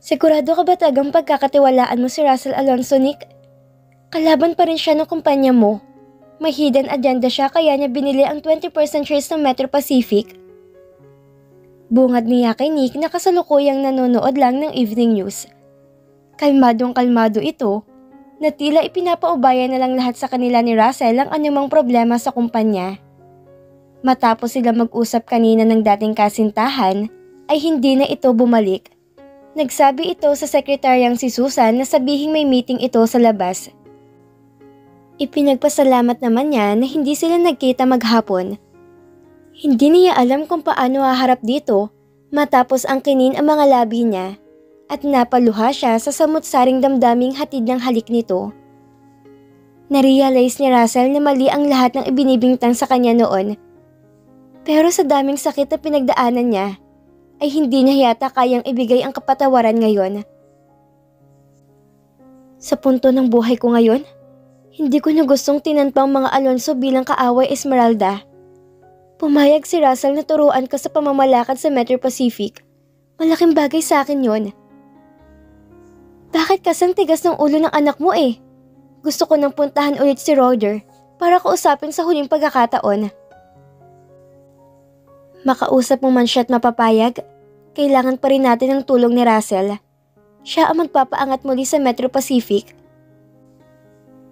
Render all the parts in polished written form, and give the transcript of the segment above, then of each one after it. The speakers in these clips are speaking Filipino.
Sigurado ka ba talagang pagkakatiwalaan mo si Russell Alonso, Nick? Kalaban pa rin siya ng kumpanya mo. May hidden agenda siya kaya niya binili ang 20% shares ng Metro Pacific. Bungad niya kay Nick na kasalukuyang nanonood lang ng evening news. Kalmadong kalmado ito, na tila ipinapaubaya na lang lahat sa kanila ni Russell ang anumang problema sa kumpanya. Matapos sila mag-usap kanina ng dating kasintahan, ay hindi na ito bumalik. Nagsabi ito sa sekretaryang si Susan na sabihing may meeting ito sa labas. Ipinagpasalamat naman niya na hindi sila nagkita maghapon. Hindi niya alam kung paano haharap dito matapos angkinin ang mga labi niya at napaluha siya sa samut-saring damdaming hatid ng halik nito. Narealize ni Russell na mali ang lahat ng ibinibintang sa kanya noon. Pero sa daming sakit na pinagdaanan niya, ay hindi niya yata kayang ibigay ang kapatawaran ngayon. Sa punto ng buhay ko ngayon, hindi ko na gustong tinanpang mga Alonso bilang kaaway Esmeralda. Pumayag si Russell na turuan ka sa pamamalakad sa Metro Pacific. Malaking bagay sa akin yon. Bakit kasang tigas ng ulo ng anak mo eh? Gusto ko nang puntahan ulit si Roger para kausapin sa huling pagkakataon. Makausap mo man siya at mapapayag, kailangan pa rin natin ng tulong ni Russell. Siya ang magpapaangat muli sa Metro Pacific.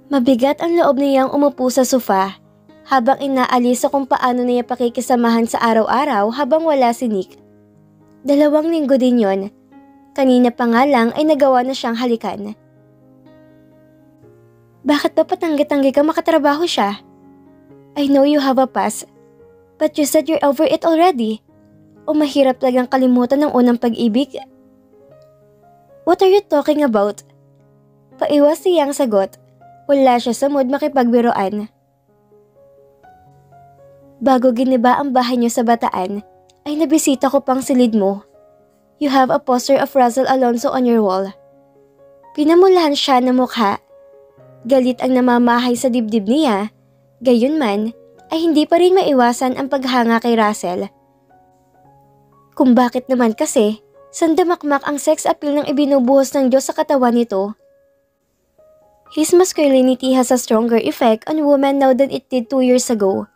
Mabigat ang loob niyang umupo sa sofa habang inaalis sa kung paano niya pakikisamahan sa araw-araw habang wala si Nick. 2 linggo din yon. Kanina pa nga lang ay nagawa na siyang halikan. Bakit ba patanggi-tanggi ka makatrabaho siya? I know you have a past, but you said you're over it already. O mahirap talagang kalimutan ng unang pag-ibig? What are you talking about? Paiwas siyang sagot. Wala siya sa mood makipagbiroan. Bago giniba ang bahay niyo sa Bataan, ay nabisita ko pang silid mo. You have a poster of Russell Alonso on your wall. Pinamulahan siya ng mukha. Galit ang namamahay sa dibdib niya, gayunman ay hindi pa rin maiwasan ang paghanga kay Russell. Kung bakit naman kasi, sandamakmak ang sex appeal ng ibinubuhos ng Diyos sa katawan nito. His masculinity has a stronger effect on women now than it did 2 years ago.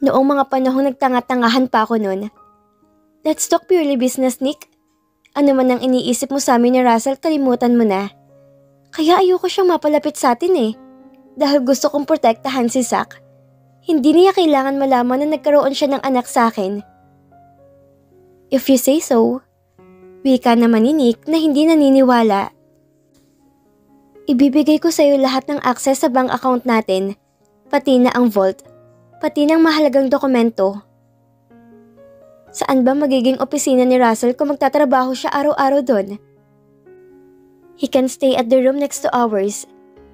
Noong mga panahong nagtanga-tangahan pa ako nun. Let's talk purely business, Nick. Ano man ang iniisip mo sa amin ni Russell, kalimutan mo na. Kaya ayoko siyang mapalapit sa atin eh. Dahil gusto kong protektahan si Zach. Hindi niya kailangan malaman na nagkaroon siya ng anak sa akin. If you say so, wika naman ni Nick na hindi naniniwala. Ibibigay ko sa iyo lahat ng access sa bank account natin, pati na ang vault, pati ng mahalagang dokumento. Saan ba magiging opisina ni Russell kung magtatrabaho siya araw-araw doon? He can stay at the room next to ours.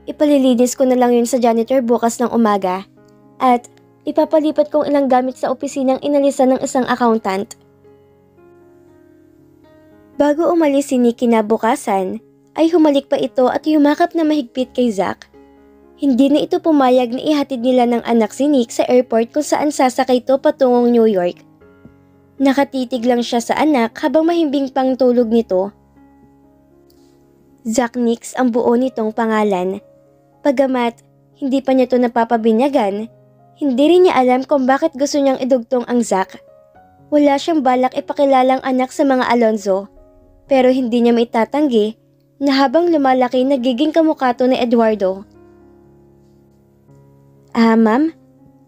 Ipalilinis ko na lang yun sa janitor bukas ng umaga. At ipapalipat kong ilang gamit sa opisinang inalisan ng isang accountant. Bago umalis si Nick kinabukasan, ay humalik pa ito at yumakap na mahigpit kay Zach. Hindi na ito pumayag na ihatid nila ng anak si Nick sa airport kung saan sasakay ito patungong New York. Nakatitig lang siya sa anak habang mahimbing pang tulog nito. Zach Nix ang buo nitong pangalan. Pagamat hindi pa niya ito napapabinyagan, hindi rin niya alam kung bakit gusto niyang idugtong ang Zach. Wala siyang balak ipakilalang anak sa mga Alonzo, pero hindi niya maitatanggi na habang lumalaki nagiging kamukha to ni Eduardo. Ma'am,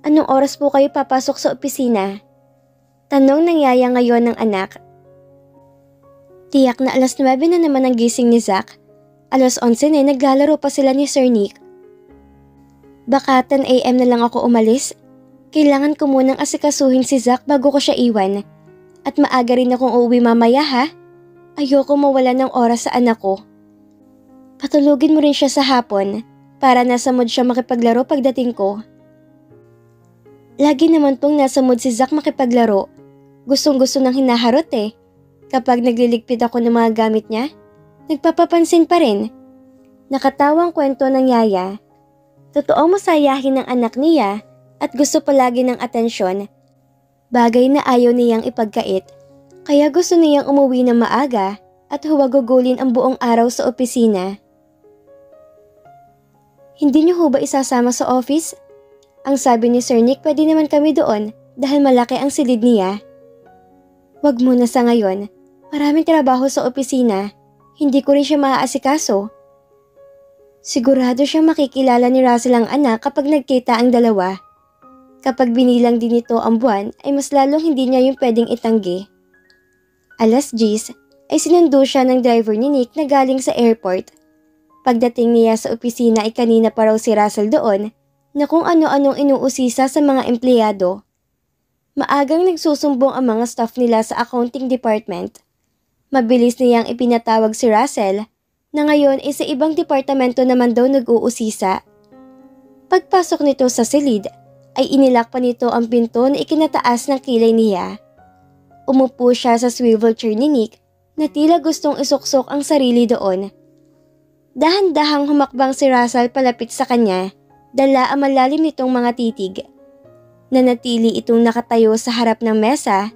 anong oras po kayo papasok sa opisina? Tanong ng yaya ngayon ng anak. Tiyak na 9:00 na naman ang gising ni Zach. 11:00 na naglalaro pa sila ni Sir Nick. Baka 10 AM na lang ako umalis. Kailangan ko munang asikasuhin si Zach bago ko siya iwan. At maaga rin akong uuwi mamaya ha. Ayoko mawala ng oras sa anak ko. Patulugin mo rin siya sa hapon para nasa mood siya makipaglaro pagdating ko. Lagi naman pong nasa mood si Zach makipaglaro. Gustong-gusto nang hinaharot eh. Kapag nagliligpit ako ng mga gamit niya, nagpapapansin pa rin. Nakatawang kwento ng yaya. Totoong masayahin ng anak niya at gusto palagi ng atensyon. Bagay na ayaw niyang ipagkait, kaya gusto niyang umuwi ng maaga at huwagugulin ang buong araw sa opisina. Hindi niyo ho ba isasama sa office? Ang sabi ni Sir Nick, pwede naman kami doon dahil malaki ang silid niya. Wag muna sa ngayon. Maraming trabaho sa opisina. Hindi ko rin siya maaasikaso. Sigurado siyang makikilala ni Russell ang anak kapag nagkita ang dalawa. Kapag binilang din ito ang buwan ay mas lalong hindi niya yung pwedeng itanggi. Alas 10 ay sinundo siya ng driver ni Nick na galing sa airport. Pagdating niya sa opisina ay kanina pa raw si Russell doon na kung ano-anong inuusisa sa mga empleyado. Maagang nagsusumbong ang mga staff nila sa accounting department. Mabilis niyang ipinatawag si Russell na ngayon ay sa ibang departamento naman daw nag-uusisa. Pagpasok nito sa silid ay inilak pa nito ang pinto na ikinataas ng kilay niya. Umupo siya sa swivel chair ni Nick na tila gustong isuksok ang sarili doon. Dahan-dahang humakbang si Russell palapit sa kanya, dala ang malalim nitong mga titig. Nanatili itong nakatayo sa harap ng mesa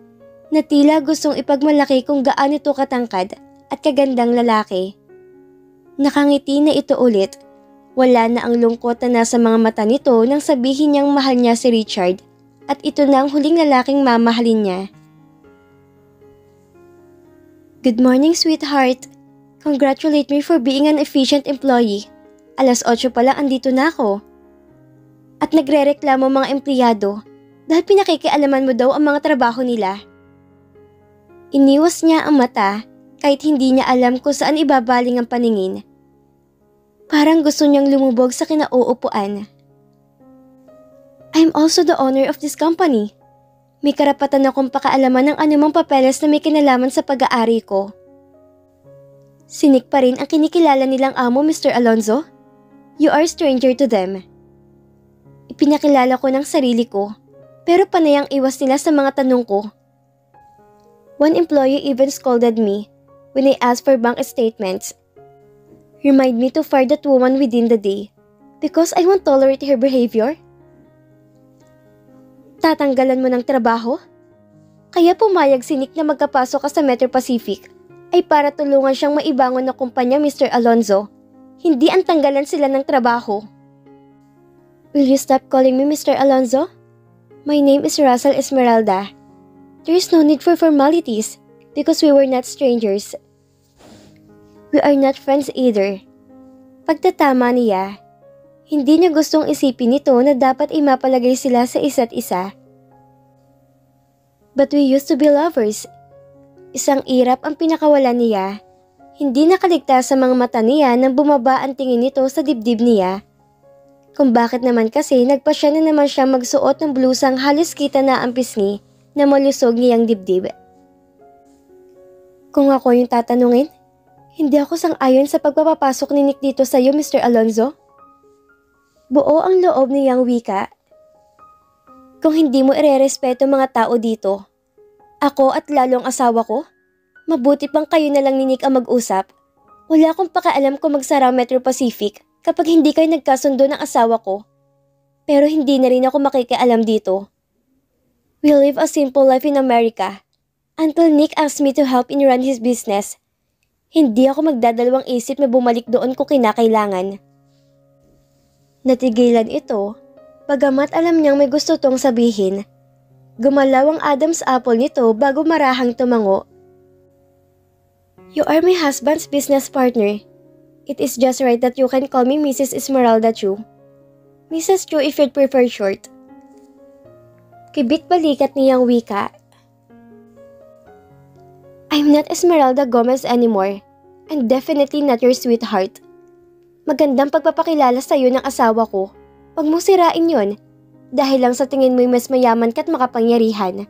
na tila gustong ipagmalaki kung gaano ito katangkad at kagandang lalaki. Nakangiti na ito ulit. Wala na ang lungkot na nasa mga mata nito nang sabihin niyang mahal niya si Richard at ito na ang huling lalaking mamahalin niya. Good morning, sweetheart. Congratulate me for being an efficient employee. Alas 8 pa lang andito na ako. At nagrereklamo mga empleyado dahil pinakikialaman mo daw ang mga trabaho nila. Iniwas niya ang mata kahit hindi niya alam kung saan ibabaling ang paningin. Parang gusto niyang lumubog sa kinauupuan. I'm also the owner of this company. May karapatan akong pakaalaman ng anumang papeles na may kinalaman sa pag-aari ko. Sinik pa rin ang kinikilala nilang amo, Mr. Alonzo. You are stranger to them. Ipinakilala ko ng sarili ko, pero panayang iwas nila sa mga tanong ko. One employee even scolded me when I asked for bank statements. Remind me to fire that woman within the day because I won't tolerate her behavior. Tatanggalan mo ng trabaho? Kaya pumayag si Nick na magkapasok ka sa Metro Pacific ay para tulungan siyang maibangon na kumpanya, Mr. Alonzo. Hindi ang tanggalan sila ng trabaho. Will you stop calling me Mr. Alonzo? My name is Russell Esmeralda. There is no need for formalities because we were not strangers. We are not friends either. Pagtatama niya, hindi niya gustong isipin nito na dapat ay mapalagay sila sa isa't isa. But we used to be lovers. Isang irap ang pinakawalan niya. Hindi nakaligtas sa mga mata niya nang bumaba ang tingin nito sa dibdib niya. Kung bakit naman kasi nagpasya na naman siya magsuot ng blusang halos kita na ang pisngi na malusog niyang dibdib. Kung ako yung tatanungin, hindi ako sang-ayon sa pagpapapasok ni Nick dito sa iyo, Mr. Alonzo. Buo ang loob niyang wika. Kung hindi mo irerespeto mga tao dito, ako at lalong asawa ko, mabuti pang kayo na lang ni Nick ang mag-usap. Wala akong pakialam kung magsara Metro Pacific kapag hindi kayo nagkasundo ng asawa ko. Pero hindi na rin ako makikialam dito. We live a simple life in America. Until Nick asked me to help in run his business, hindi ako magdadalawang isip na bumalik doon kung kinakailangan. Natigilan ito, bagamat alam niyang may gusto tong sabihin. Gumalaw ang Adam's apple nito bago marahang tumango. You are my husband's business partner. It is just right that you can call me Mrs. Esmeralda Chu. Mrs. Chu if you'd prefer short. Kibit balikat niyang wika. I'm not Esmeralda Gomez anymore, and definitely not your sweetheart. Magandang pagpapakilala sa iyo ng asawa ko. Huwag mo sirain yon, dahil lang sa tingin mo'y mas mayaman ka't makapangyarihan.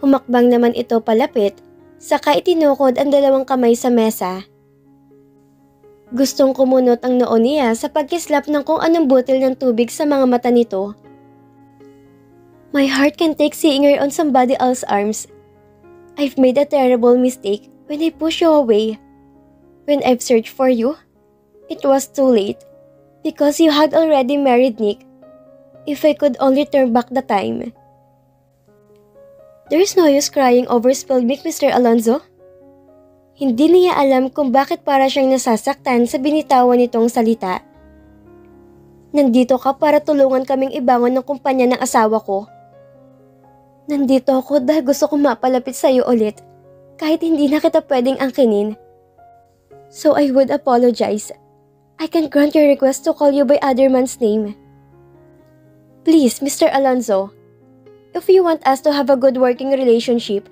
Humakbang naman ito palapit, saka itinukod ang dalawang kamay sa mesa. Gustong kumunot ang noo niya sa pagkislap ng kung anong butil ng tubig sa mga mata nito. My heart can take seeing her on somebody else's arms. I've made a terrible mistake when I pushed you away. When I've searched for you, it was too late because you had already married Nick. If I could only turn back the time. There is no use crying over spilled milk, Mr. Alonzo. Hindi niya alam kung bakit para siyang nasasaktan sa binitawan nitong salita. Nandito ka para tulungan kaming ibangon ng kumpanya ng asawa ko. Nandito ako dahil gusto kong mapalapit sa iyo ulit kahit hindi na kita pwedeng angkinin. So I would apologize. I can grant your request to call you by other man's name. Please, Mr. Alonzo, if you want us to have a good working relationship,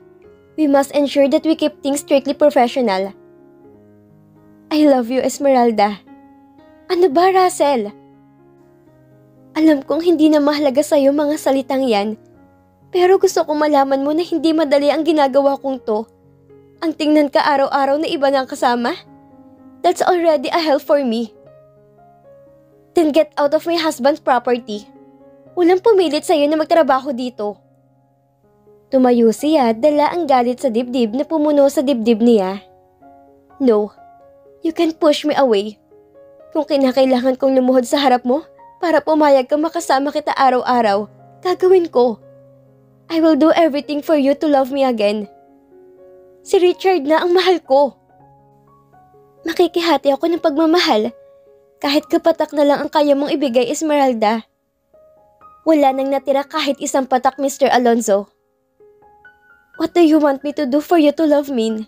we must ensure that we keep things strictly professional. I love you, Esmeralda. Ano ba, Russell? Alam kong hindi na mahalaga sa'yo mga salitang yan, pero gusto kong malaman mo na hindi madali ang ginagawa kong to. Ang tingnan ka araw-araw na iba ng kasama? That's already a hell for me. Then get out of my husband's property. Walang pumilit sa'yo na magtrabaho dito. Tumayo siya, dala ang galit sa dibdib na pumuno sa dibdib niya. No, you can push me away. Kung kinakailangan kong lumuhod sa harap mo para pumayag kang makasama kita araw-araw, gagawin ko. I will do everything for you to love me again. Si Richard na ang mahal ko. Makikihati ako ng pagmamahal kahit kapatak na lang ang kaya mong ibigay, Esmeralda. Wala nang natira kahit isang patak, Mr. Alonzo. What do you want me to do for you to love me?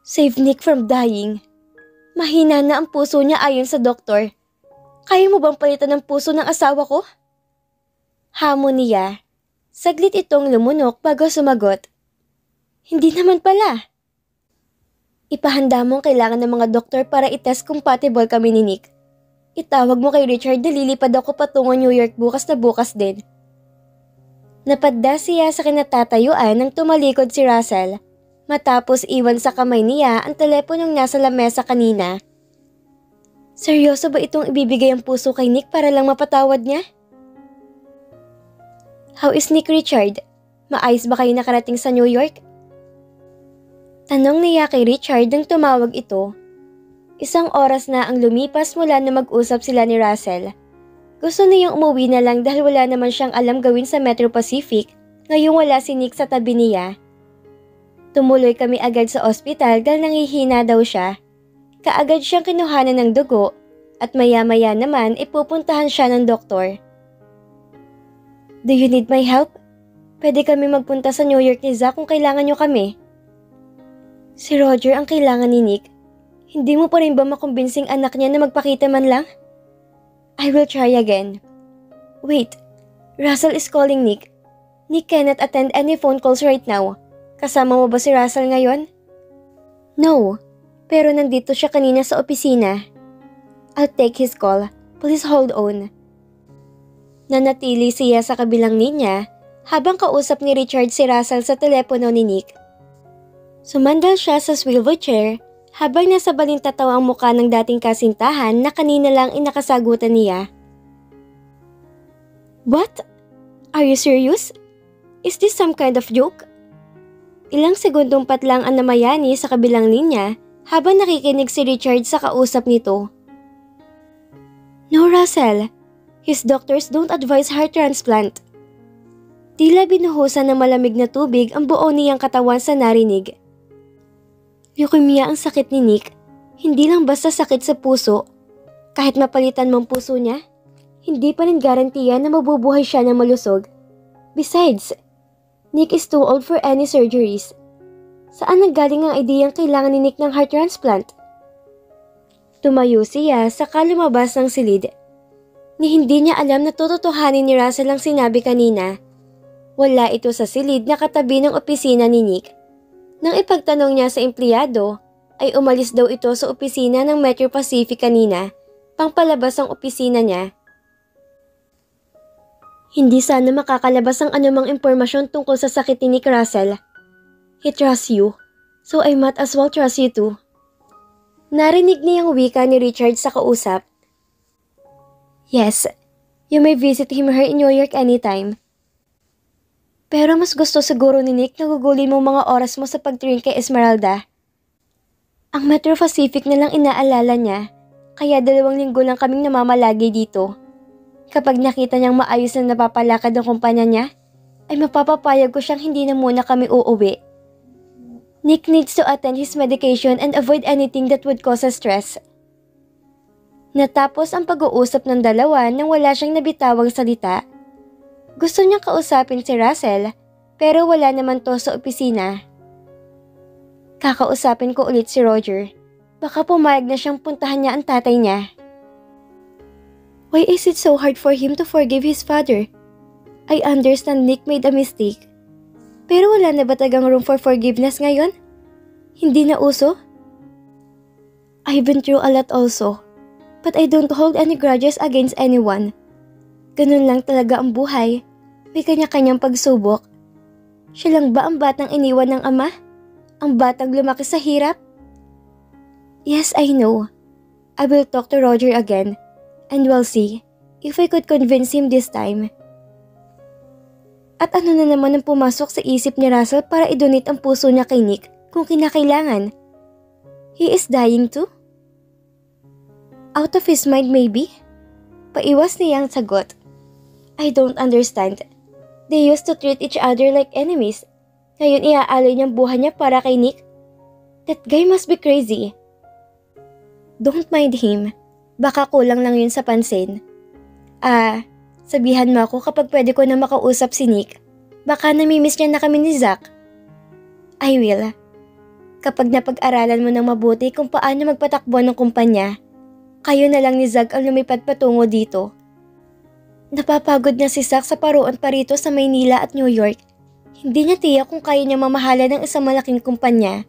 Save Nick from dying. Mahina na ang puso niya ayon sa doktor. Kaya mo bang palitan ng puso ng asawa ko? Hamon niya. Saglit itong lumunok bago sumagot. Hindi naman pala. Ipahanda mo ang kailangan ng mga doktor para itest compatible kami ni Nick. Itawag mo kay Richard na lilipad ako patungo New York bukas na bukas din. Napadda siya sa kinatatayuan nang tumalikod si Russell. Matapos iwan sa kamay niya ang teleponong nasa lamesa kanina. Seryoso ba itong ibibigay ang puso kay Nick para lang mapatawad niya? How is Nick, Richard? Maayos ba kayo nakarating sa New York? Tanong niya kay Richard nang tumawag ito. Isang oras na ang lumipas mula na mag-usap sila ni Russell. Gusto niyang umuwi na lang dahil wala naman siyang alam gawin sa Metro Pacific ngayong wala si Nick sa tabi niya. Tumuloy kami agad sa ospital dahil nangihina daw siya. Kaagad siyang kinuhanan ng dugo at maya-maya naman ipupuntahan siya ng doktor. Do you need my help? Pwede kami magpunta sa New York ni Zach kung kailangan niyo kami. Si Roger ang kailangan ni Nick. Hindi mo pa rin ba makumbinsing anak niya na magpakita man lang? I will try again. Wait, Russell is calling Nick. Nick cannot attend any phone calls right now. Kasama mo ba si Russell ngayon? No, pero nandito siya kanina sa opisina. I'll take his call. Please hold on. Nanatili siya sa kabilang linya habang kausap ni Richard si Russell sa telepono ni Nick. Sumandal siya sa swivel chair habang nasa balintataw ang muka ng dating kasintahan na kanina lang inakasagutan niya. What? Are you serious? Is this some kind of joke? Ilang segundong patlang ang namayani sa kabilang linya habang nakikinig si Richard sa kausap nito. No, Russell. His doctors don't advise heart transplant. Tila binuhusan ng malamig na tubig ang buo niyang katawan sa narinig. Leukemia ang sakit ni Nick. Hindi lang basta sakit sa puso. Kahit mapalitan mong puso niya, hindi pa rin garantiya na mabubuhay siya ng malusog. Besides, Nick is too old for any surgeries. Saan nanggaling ang ideyang kailangan ni Nick ng heart transplant? Tumayo siya saka lumabas ng silid. Ni hindi niya alam na tututuhanin ni Russell ang sinabi kanina. Wala ito sa silid na katabi ng opisina ni Nick. Nang ipagtanong niya sa empleyado, ay umalis daw ito sa opisina ng Metro Pacific kanina, pangpalabas ang opisina niya. Hindi sana makakalabas ang anumang impormasyon tungkol sa sakit ni Nick, Russell. He trusts you, so I might as well trust you too. Narinig niyang wika ni Richard sa kausap. Yes, you may visit him here in New York anytime. Pero mas gusto siguro ni Nick na gugulin mo mga oras mo sa pagtrain kay Esmeralda. Ang Metro Pacific na lang inaalala niya, kaya 2 linggo lang kaming namamalagi dito. Kapag nakita niyang maayos na napapalakad ang kumpanya niya, ay mapapapayag ko siyang hindi na muna kami uuwi. Nick needs to attend his medication and avoid anything that would cause stress. Natapos ang pag-uusap ng dalawa nang wala siyang nabitawang salita. Gusto niyang kausapin si Russell pero wala naman to sa opisina. Kakausapin ko ulit si Roger. Baka pumayag na siyang puntahan niya ang tatay niya. Why is it so hard for him to forgive his father? I understand Nick made a mistake. Pero wala na ba tagang room for forgiveness ngayon? Hindi na uso? I've been through a lot also. But I don't hold any grudges against anyone. Ganun lang talaga ang buhay. May kanya-kanyang pagsubok. Siya lang ba ang batang iniwan ng ama? Ang batang lumaki sa hirap? Yes, I know. I will talk to Roger again. And we'll see if I could convince him this time. At ano na naman ang pumasok sa isip ni Russell para idonate ang puso niya kay Nick kung kinakailangan? He is dying too? Out of his mind maybe? Paiwas niya ang sagot. I don't understand. They used to treat each other like enemies. Ngayon iaalay niyang buhay niya para kay Nick? That guy must be crazy. Don't mind him. Baka kulang lang yun sa pansin. Sabihan mo ako kapag pwede ko na makausap si Nick. Baka namimiss niya na kami ni Zach. I will. Kapag napag-aralan mo ng mabuti kung paano magpatakbo ng kumpanya, kayo na lang ni Zach ang lumipad patungo dito. Napapagod na si Zach sa paruan pa rito sa Maynila at New York. Hindi niya tiyak kung kaya niya mamahala ng isang malaking kumpanya.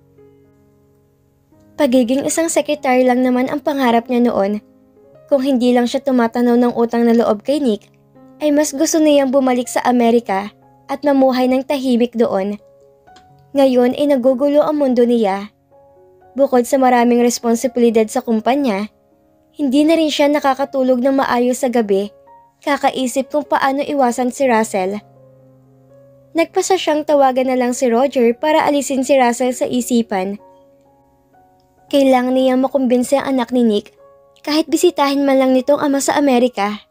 Pagiging isang sekretary lang naman ang pangarap niya noon. Kung hindi lang siya tumatanaw ng utang na loob kay Nick, ay mas gusto niyang bumalik sa Amerika at mamuhay ng tahimik doon. Ngayon ay nagugulo ang mundo niya. Bukod sa maraming responsibilidad sa kumpanya, hindi na rin siya nakakatulog ng maayos sa gabi, kakaisip kung paano iwasan si Russell. Nagpasa siyang tawagan na lang si Roger para alisin si Russell sa isipan. Kailangan niyang makumbinse ang anak ni Nick kahit bisitahin man lang nitong ama sa Amerika.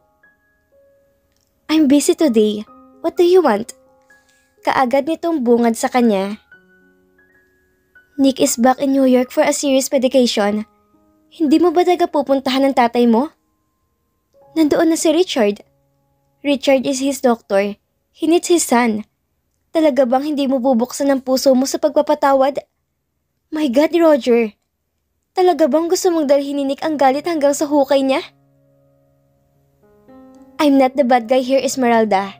I'm busy today. What do you want? Kaagad nitong bungad sa kanya. Nick is back in New York for a serious medication. Hindi mo ba talaga pupuntahan ng tatay mo? Nandoon na si Richard. Richard is his doctor. He needs his son. Talaga bang hindi mo bubuksan ang puso mo sa pagpapatawad? My God, Roger. Talaga bang gusto mong dalhin ni Nick ang galit hanggang sa hukay niya? I'm not the bad guy here, Esmeralda.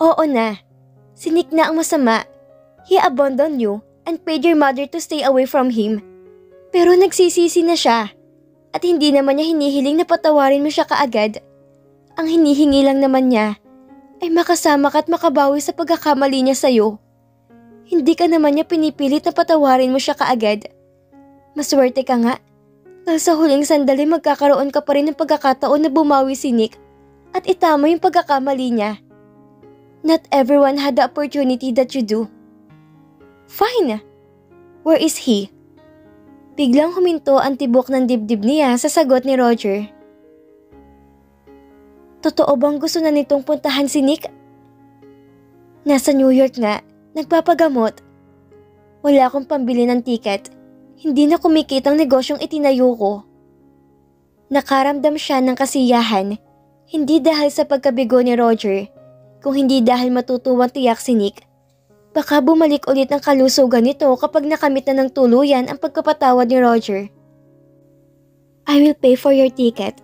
Oo na. Si Nick na ang masama. He abandoned you and paid your mother to stay away from him. Pero nagsisisi na siya. At hindi naman niya hinihiling na patawarin mo siya kaagad. Ang hinihingi lang naman niya ay makasama ka at makabawi sa pagkakamali niya sa'yo. Hindi ka naman niya pinipilit na patawarin mo siya kaagad. Maswerte ka nga. Dahil sa huling sandali magkakaroon ka pa rin ng pagkakataon na bumawi si Nick at itama yung pagkakamali niya. Not everyone had the opportunity that you do. Fine. Where is he? Biglang huminto ang tibok ng dibdib niya sa sagot ni Roger. Totoo bang gusto na nitong puntahan si Nick? Nasa New York nga, nagpapagamot. Wala akong pambili ng tiket. Hindi na kumikitang negosyong itinayo ko. Nakaramdam siya ng kasiyahan. Hindi dahil sa pagkabigo ni Roger, kung hindi dahil matutuwang tiyak si Nick. Baka bumalik ulit ang kalusugan nito kapag nakamit na ng tuluyan ang pagkapatawad ni Roger. I will pay for your ticket.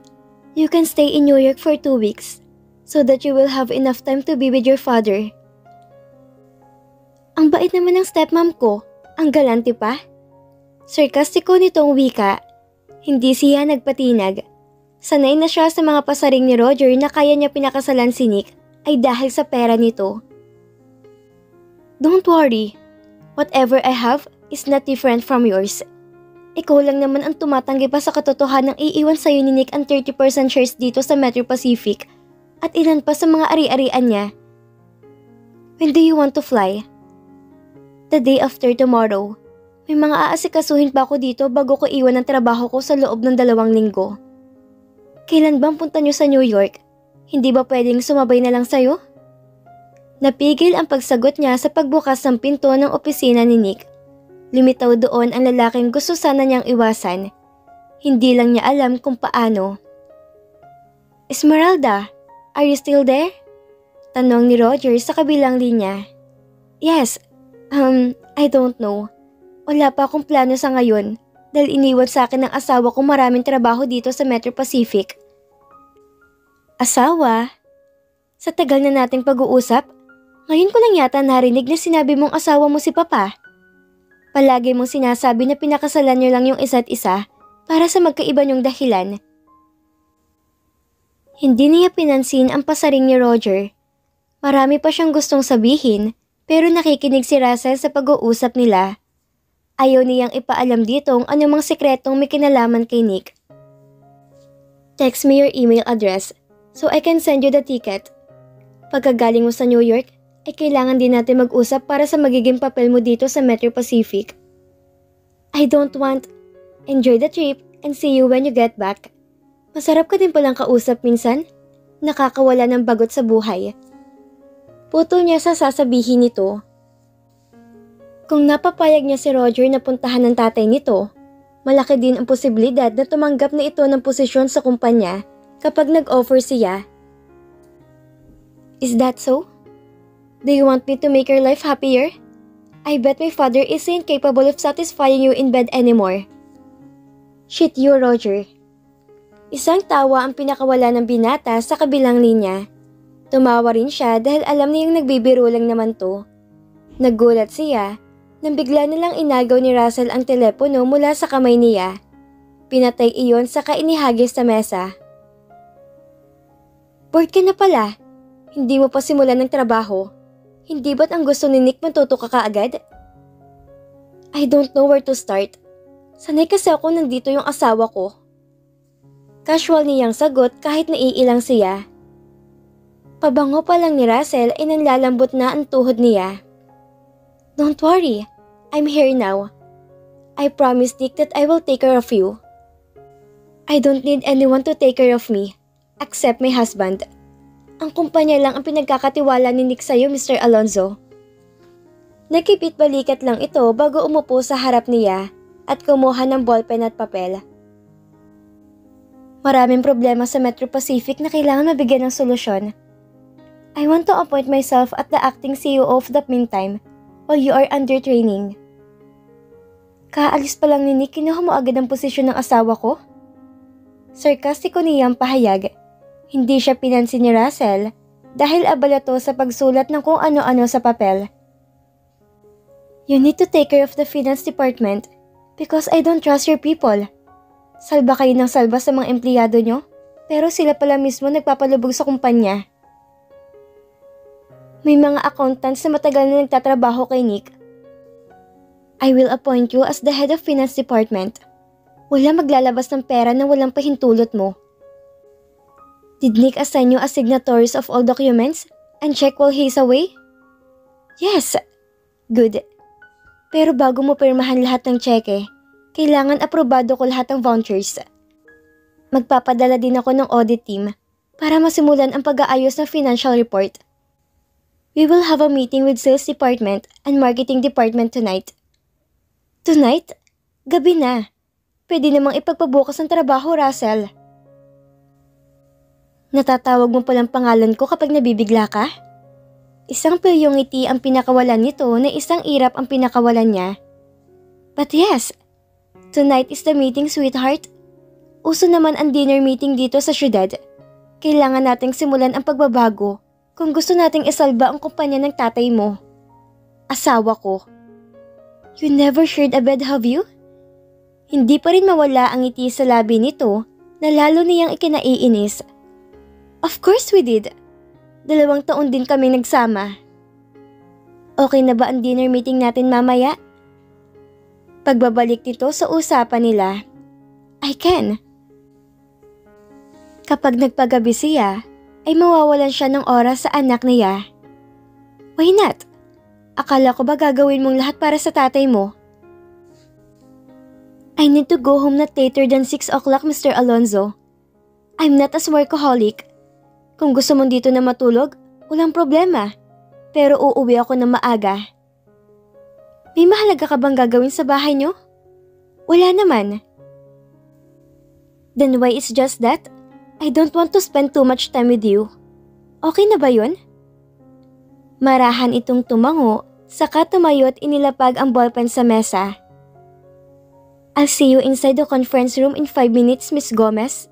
You can stay in New York for 2 weeks so that you will have enough time to be with your father. Ang bait naman ng stepmom ko. Ang galante pa. Sarkastiko nitong wika. Hindi siya nagpatinag. Sanay na siya sa mga pasaring ni Roger na kaya niya pinakasalan si Nick ay dahil sa pera nito. Don't worry. Whatever I have is not different from yours. Ikaw lang naman ang tumatanggi pa sa katotohanang iiwan sa'yo ni Nick ang 30% shares dito sa Metro Pacific at ilan pa sa mga ari-arian niya. When do you want to fly? The day after tomorrow. May mga aasikasuhin pa ako dito bago ko iwan ang trabaho ko sa loob ng 2 linggo. Kailan bang punta niyo sa New York? Hindi ba pwedeng sumabay na lang sa'yo? Napigil ang pagsagot niya sa pagbukas ng pinto ng opisina ni Nick. Lumitaw doon ang lalaking gusto sana niyang iwasan. Hindi lang niya alam kung paano. Esmeralda, are you still there? Tanong ni Roger sa kabilang linya. Yes, I don't know. Wala pa akong plano sa ngayon dahil iniwan sa akin ng asawa kong maraming trabaho dito sa Metro Pacific. Asawa? Sa tagal na nating pag-uusap, ngayon ko lang yata narinig na sinabi mong asawa mo si Papa. Palagi mong sinasabi na pinakasalan niyo lang yung isa't isa para sa magkaiba niyong dahilan. Hindi niya pinansin ang pasaring ni Roger. Marami pa siyang gustong sabihin pero nakikinig si Russell sa pag-uusap nila. Ayaw niyang ipaalam dito ang anumang sekretong may kinalaman kay Nick. Text me your email address so I can send you the ticket. Pagkagaling mo sa New York, ay kailangan din natin mag-usap para sa magiging papel mo dito sa Metro Pacific. I don't want. Enjoy the trip and see you when you get back. Masarap ka din palang kausap minsan. Nakakawala ng bagot sa buhay. Putol niya sa sasabihin nito. Kung napapayag niya si Roger na puntahan ng tatay nito, malaki din ang posibilidad na tumanggap na ito ng posisyon sa kumpanya kapag nag-offer siya. Is that so? Do you want me to make your life happier? I bet my father isn't capable of satisfying you in bed anymore. Shit you, Roger. Isang tawa ang pinakawala ng binata sa kabilang linya. Tumawa rin siya dahil alam niyang nagbibiro lang naman to. Nagulat siya nang bigla nilang inagaw ni Russell ang telepono mula sa kamay niya. Pinatay iyon saka inihagis sa mesa. Bored ka na pala. Hindi mo pa simulan ng trabaho. Hindi ba't ang gusto ni Nick matuto ka kaagad? I don't know where to start. Sanay kasi ako nandito yung asawa ko. Casual niyang sagot kahit naiilang siya. Pabango pa lang ni Russell ay nanlalambot na ang tuhod niya. Don't worry, I'm here now. I promise Nick that I will take care of you. I don't need anyone to take care of me, except my husband. Ang kumpanya lang ang pinagkakatiwala ni Nick sa'yo, Mr. Alonzo. Nakipit-balikat lang ito bago umupo sa harap niya at kumuha ng ballpen at papel. Maraming problema sa Metro Pacific na kailangan mabigyan ng solusyon. I want to appoint myself at the acting CEO of the meantime while you are under training. Kaalis pa lang ni Nick, kinuha mo agad ang posisyon ng asawa ko? Sarkastiko niyang pahayag. Hindi siya pinansin ni Russell dahil abala to sa pagsulat ng kung ano-ano sa papel. You need to take care of the finance department because I don't trust your people. Salba kayo ng salba sa mga empleyado nyo, pero sila pala mismo nagpapalubog sa kumpanya. May mga accountants na matagal na nagtatrabaho kay Nick. I will appoint you as the head of finance department. Wala maglalabas ng pera na walang pahintulot mo. Did Nick assign you as signatories of all documents and check while he's away? Yes. Good. Pero bago mo pirmahan lahat ng cheque, kailangan aprobado ko lahat ng vouchers. Magpapadala din ako ng audit team para masimulan ang pag-aayos ng financial report. We will have a meeting with sales department and marketing department tonight. Tonight? Gabi na. Pwede namang ipagpabukas ang trabaho, Russell. Natatawag mo palang pangalan ko kapag nabibigla ka? Isang pilyong ngiti ang pinakawalan nito na isang irap ang pinakawalan niya. But yes, tonight is the meeting, sweetheart. Uso naman ang dinner meeting dito sa syudad. Kailangan nating simulan ang pagbabago kung gusto nating isalba ang kumpanya ng tatay mo. Asawa ko. You never shared a bed, have you? Hindi pa rin mawala ang ngiti sa labi nito na lalo niyang ikinaiinis. Of course we did. 2 taon din kami nagsama. Okay na ba ang dinner meeting natin mamaya? Pagbabalik nito sa usapan nila, I can. Kapag nagpagabi siya, ay mawawalan siya ng oras sa anak niya. Why not? Akala ko ba gagawin mong lahat para sa tatay mo? I need to go home not later than 6 o'clock, Mr. Alonzo. I'm not a workaholic. Kung gusto mong dito na matulog, walang problema. Pero uuwi ako ng maaga. May mahalaga ka bang gagawin sa bahay niyo? Wala naman. Then why it's just that? I don't want to spend too much time with you. Okay na ba yun? Marahan itong tumango, saka tumayo at inilapag ang ballpen sa mesa. I'll see you inside the conference room in 5 minutes, Miss Gomez.